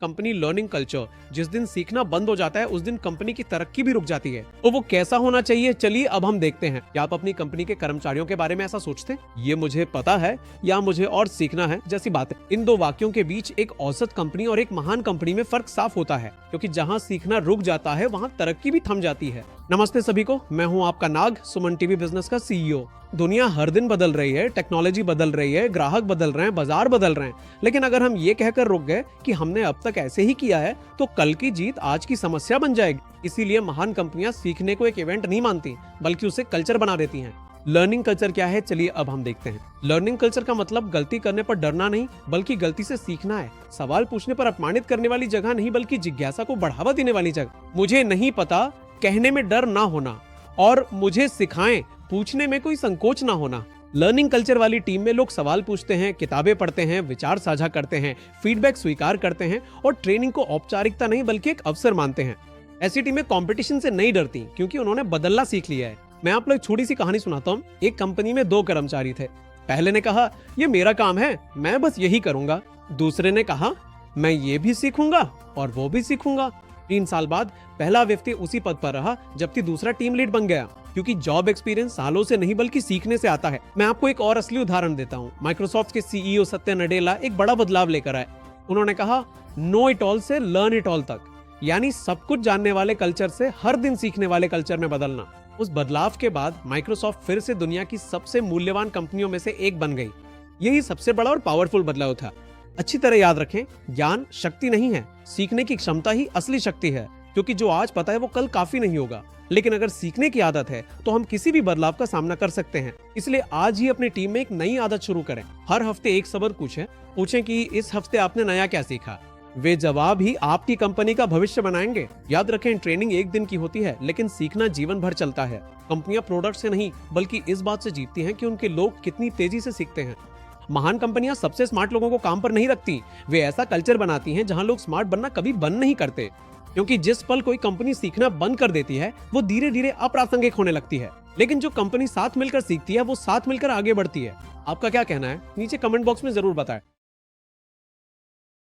Company learning culture. जिस दिन सीखना बंद हो जाता है उस दिन कंपनी की तरक्की भी रुक जाती है। तो वो कैसा होना चाहिए, चलिए अब हम देखते हैं। क्या आप अपनी कंपनी के कर्मचारियों के बारे में ऐसा सोचते हैं, ये मुझे पता है या मुझे और सीखना है जैसी बात है? इन दो वाक्यों के बीच एक औसत कंपनी और एक महान कंपनी में फर्क साफ होता है, क्योंकि जहां सीखना रुक जाता है वहां तरक्की भी थम जाती है। नमस्ते सभी को, मैं हूं आपका नाग, सुमन टीवी बिजनेस का सीईओ। दुनिया हर दिन बदल रही है, टेक्नोलॉजी बदल रही है, ग्राहक बदल रहे हैं, बाजार बदल रहे हैं, लेकिन अगर हम ये कहकर रुक गए कि हमने अब तक ऐसे ही किया है तो कल की जीत आज की समस्या बन जाएगी। इसीलिए महान कंपनियां सीखने को एक इवेंट नहीं मानती, बल्कि उसे कल्चर बना देती हैं। लर्निंग कल्चर क्या है, चलिए अब हम देखते हैं। लर्निंग कल्चर का मतलब गलती करने पर डरना नहीं, बल्कि गलती से सीखना है। सवाल पूछने पर अपमानित करने वाली जगह नहीं, बल्कि जिज्ञासा को बढ़ावा देने वाली जगह। मुझे नहीं पता कहने में डर ना होना, और मुझे सिखाएं पूछने में कोई संकोच ना होना। लर्निंग कल्चर वाली टीम में लोग सवाल पूछते हैं, किताबें पढ़ते हैं, विचार साझा करते हैं, फीडबैक स्वीकार करते हैं और ट्रेनिंग को औपचारिकता नहीं बल्कि एक अवसर मानते हैं। ऐसी टीमें कंपटीशन से नहीं डरती, क्योंकि उन्होंने बदलना सीख लिया है। मैं आप लोग छोटी सी कहानी सुनाता हूँ। एक कंपनी में दो कर्मचारी थे। पहले ने कहा, ये मेरा काम है, मैं बस यही करूंगा। दूसरे ने कहा, मैं ये भी सीखूंगा और वो भी सीखूंगा। 3 साल बाद पहला व्यक्ति उसी पद पर रहा, जबकि दूसरा टीम लीड बन गया, क्योंकि जॉब एक्सपीरियंस सालों से नहीं बल्कि सीखने से आता है। मैं आपको एक और असली उदाहरण देता हूँ। माइक्रोसॉफ्ट के सीईओ सत्या नडेला एक बड़ा बदलाव लेकर आए। उन्होंने कहा, नो इट ऑल से लर्न इट ऑल तक, यानी सब कुछ जानने वाले कल्चर से हर दिन सीखने वाले कल्चर में बदलना। उस बदलाव के बाद माइक्रोसॉफ्ट फिर से दुनिया की सबसे मूल्यवान कंपनियों में से एक बन गई। यही सबसे बड़ा और पावरफुल बदलाव था। अच्छी तरह याद रखें, ज्ञान शक्ति नहीं है, सीखने की क्षमता ही असली शक्ति है, क्योंकि जो आज पता है वो कल काफी नहीं होगा। लेकिन अगर सीखने की आदत है तो हम किसी भी बदलाव का सामना कर सकते हैं। इसलिए आज ही अपनी टीम में एक नई आदत शुरू करें। हर हफ्ते एक सवाल पूछें कि इस हफ्ते आपने नया क्या सीखा। वे जवाब ही आपकी कंपनी का भविष्य बनाएंगे। याद रखें, ट्रेनिंग एक दिन की होती है, लेकिन सीखना जीवन भर चलता है। कंपनियां प्रोडक्ट से नहीं बल्कि इस बात से जीतती हैं कि उनके लोग कितनी तेजी से सीखते हैं। महान कंपनियां सबसे स्मार्ट लोगों को काम पर नहीं रखती, वे ऐसा कल्चर बनाती हैं जहां लोग स्मार्ट बनना कभी बंद नहीं करते। क्योंकि जिस पल कोई कंपनी सीखना बंद कर देती है वो धीरे धीरे अप्रासंगिक होने लगती है, लेकिन जो कंपनी साथ मिलकर सीखती है वो साथ मिलकर आगे बढ़ती है। आपका क्या कहना है, नीचे कमेंट बॉक्स में जरूर बताएं।